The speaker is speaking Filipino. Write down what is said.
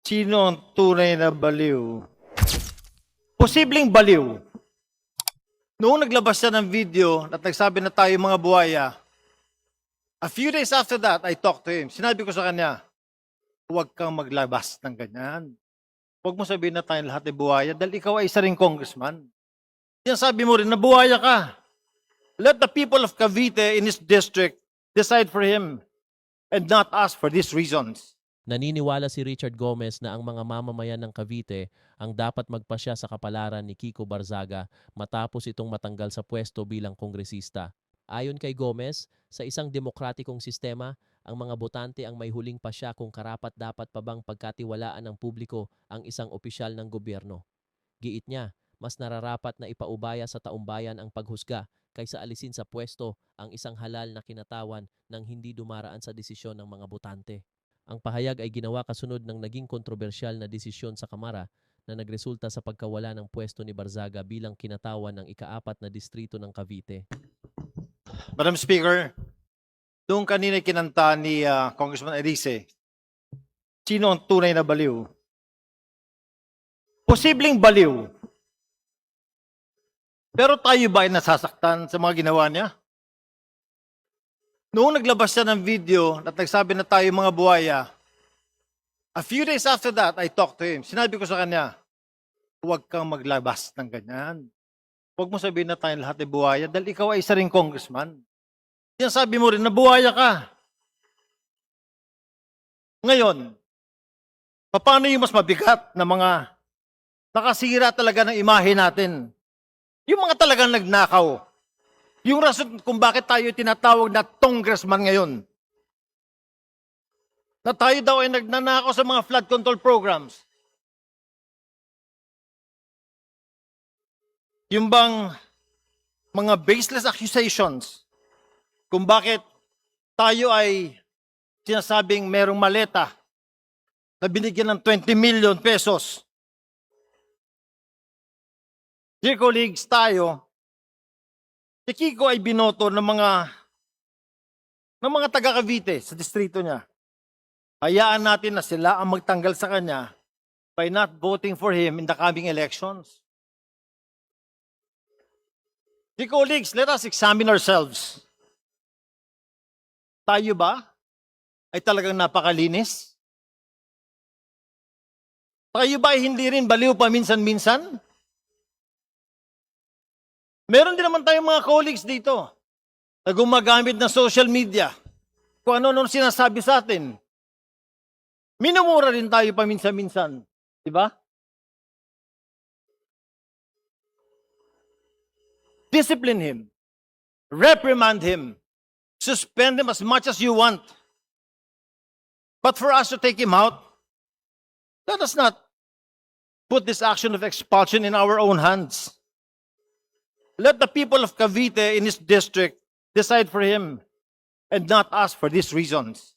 Sino ang tunay na baliw? Posibleng baliw. Noong naglabas siya ng video at nagsabi na tayo mga buhaya, a few days after that, I talked to him. Sinabi ko sa kanya, huwag kang maglabas ng ganyan. Huwag mo sabihin na tayong lahat ay buhaya dahil ikaw ay isa ring congressman. Yan sabi mo rin na buhaya ka. Let the people of Cavite in his district decide for him and not us for these reasons. Naniniwala si Richard Gomez na ang mga mamamayan ng Cavite ang dapat magpasya sa kapalaran ni Kiko Barzaga matapos itong matanggal sa pwesto bilang kongresista. Ayon kay Gomez, sa isang demokratikong sistema, ang mga botante ang may huling pasya kung karapat-dapat pa bang pagkatiwalaan ng publiko ang isang opisyal ng gobyerno. Giit niya, mas nararapat na ipaubaya sa taumbayan ang paghusga kaysa alisin sa pwesto ang isang halal na kinatawan nang hindi dumaraan sa desisyon ng mga botante. Ang pahayag ay ginawa kasunod ng naging kontrobersyal na desisyon sa Kamara na nagresulta sa pagkawala ng pwesto ni Barzaga bilang kinatawan ng ika-4 na distrito ng Cavite. Madam Speaker, doon kanina kinanta ni Congressman Erice, sino ang tunay na baliw? Posibleng baliw. Pero tayo ba ay nasasaktan sa mga ginawa niya? Noong naglabas siya ng video at nagsabi na tayo mga buhaya, a few days after that, I talked to him. Sinabi ko sa kanya, huwag kang maglabas ng ganyan. Huwag mo sabihin na tayong lahat ay buhaya dahil ikaw ay isa ring congressman. Yan sabi mo rin na buhaya ka. Ngayon, paano yung mas mabigat na mga nakasira talaga ng imahe natin? Yung mga talagang nagnakaw. Yung rason kung bakit tayo tinatawag na congressman ngayon. Na tayo daw ay nagnanakaw sa mga flood control programs. Yung bang mga baseless accusations kung bakit tayo ay sinasabing merong maleta na binigyan ng 20 million pesos. Dear colleagues, si Kiko ay binoto ng mga taga Cavite sa distrito niya. Hayaan natin na sila ang magtanggal sa kanya by not voting for him in the coming elections. Dear colleagues, let us examine ourselves. Tayo ba ay talagang napakalinis? Tayo ba ay hindi rin baliw paminsan-minsan? Meron din naman tayong mga colleagues dito na gumagamit ng social media. Kung ano-ano sinasabi sa atin. Minumura rin tayo paminsan-minsan. Diba? Discipline him. Reprimand him. Suspend him as much as you want. But for us to take him out, let us not put this action of expulsion in our own hands. Let the people of Cavite in his district decide for him and not us for these reasons.